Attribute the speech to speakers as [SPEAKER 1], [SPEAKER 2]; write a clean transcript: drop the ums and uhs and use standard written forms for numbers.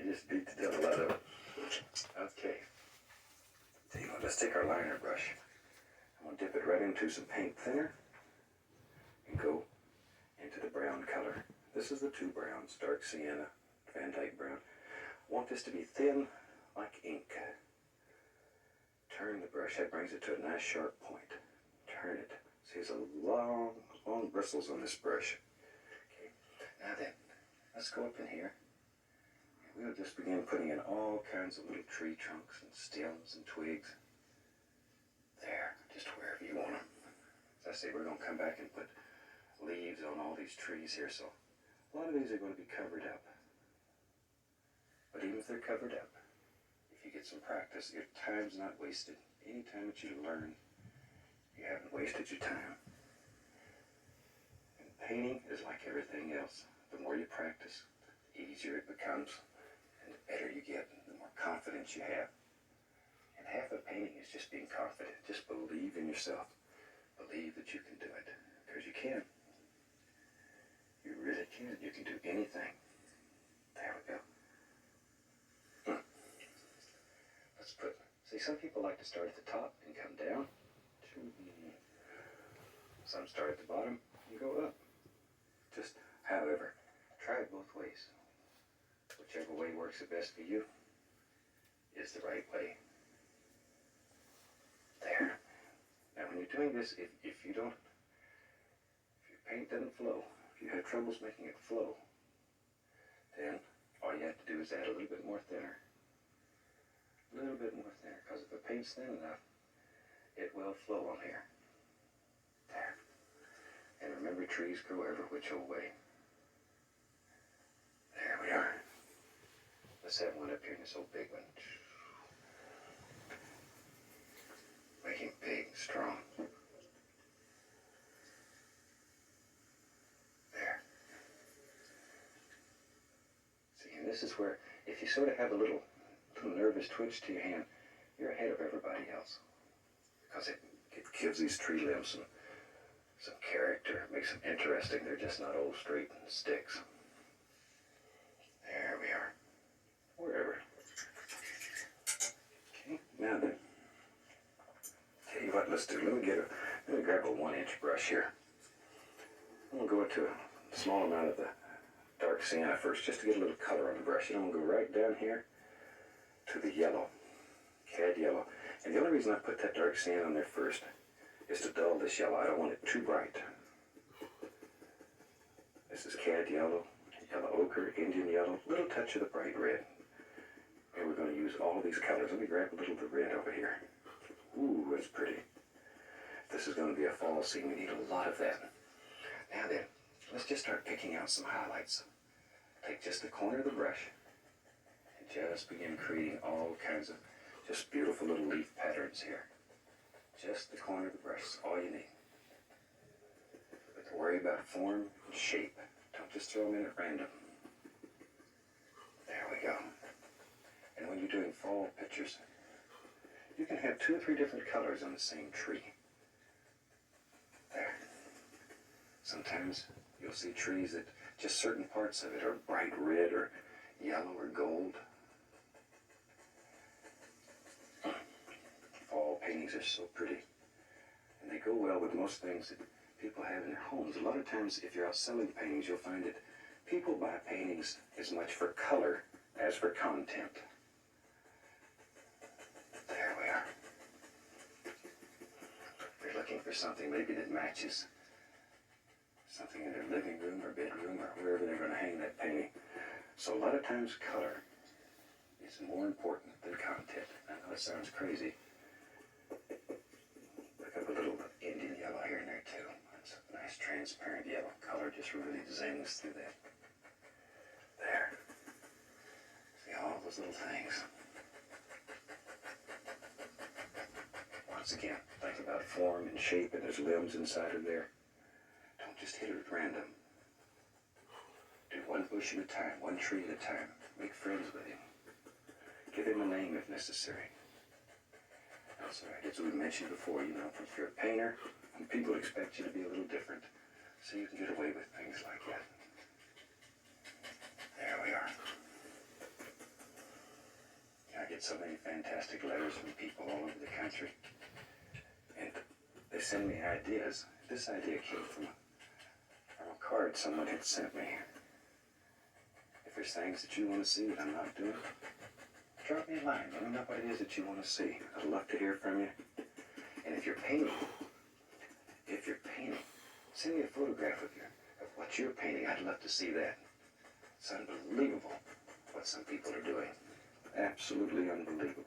[SPEAKER 1] just beat the devil out of it. Okay. Tell you what, let's take our liner brush. I'm going to dip it right into some paint thinner and go into the brown color. This is the two browns, dark sienna, Van Dyke brown. I want this to be thin like ink. Turn the brush, that brings it to a nice sharp point. Turn it. See, there's a long bristles on this brush. Okay, now then, let's go up in here. And we'll just begin putting in all kinds of little tree trunks and stems and twigs. There, just wherever you want them. As I say, we're going to come back and put leaves on all these trees here, so a lot of these are going to be covered up. But even if they're covered up, if you get some practice, your time's not wasted. Any time that you learn, you haven't wasted your time. And painting is like everything else. The more you practice, the easier it becomes, and the better you get, the more confidence you have. And half of painting is just being confident. Just believe in yourself. Believe that you can do it, because you can. You really can. You can do anything. There we go. Let's put, see, some people like to start at the top and come down. Some start at the bottom and go up. Just, however, try it both ways. Whichever way works the best for you is the right way. There. Now when you're doing this, if your paint doesn't flow, if you have troubles making it flow, then all you have to do is add a little bit more thinner. A little bit more thinner, because if the paint's thin enough, it will flow on here. There. And remember, trees grow every which way. There we are. Let's have one up here in this old big one. Make him big and strong. There. See, and this is where, if you sort of have a little nervous twitch to your hand, you're ahead of everybody else. Because it gives these tree limbs some character, makes them interesting. They're just not old straight sticks. There we are. Wherever. Okay, now then. Tell you what, let's do. Let me grab a 1-inch brush here. I'm going to go into a small amount of the dark sienna first, just to get a little color on the brush. And I'm going to go right down here to the yellow, cad yellow. And the only reason I put that dark sienna on there first is to dull this yellow. I don't want it too bright. This is cad yellow, yellow ochre, Indian yellow, little touch of the bright red. And we're going to use all these colors. Let me grab a little of the red over here. Ooh, that's pretty. This is going to be a fall scene. We need a lot of that. Now then, let's just start picking out some highlights. Take just the corner of the brush and just begin creating all kinds of just beautiful little leaf patterns here. Just the corner of the brush is all you need. But worry about form and shape. Don't just throw them in at random. There we go. And when you're doing fall pictures, you can have 2 or 3 different colors on the same tree. There. Sometimes you'll see trees that just certain parts of it are bright red or yellow or gold. Fall paintings are so pretty. And they go well with most things that people have in their homes. A lot of times, if you're out selling paintings, you'll find that people buy paintings as much for color as for content. There we are. They're looking for something maybe that matches something in their living room or bedroom or wherever they're going to hang that painting. So a lot of times color is more important than content. I know it sounds crazy. Pick up a little Indian yellow here and there too. That's a nice transparent yellow color, just really zings through that. There. See all those little things. Once again, think about form and shape, and there's limbs inside of there. Don't just hit it at random. Do one bush at a time, one tree at a time. Make friends with him. Give him a name if necessary. That's all right. As we mentioned before, if you're a painter, people expect you to be a little different, so you can get away with things like that. There we are. get so many fantastic letters from people all over the country. And they send me ideas. This idea came from a card someone had sent me. If there's things that you want to see that I'm not doing, drop me a line. Let me know what it is that you want to see. I'd love to hear from you. And if you're painting, send me a photograph of what you're painting. I'd love to see that. It's unbelievable what some people are doing. Absolutely unbelievable.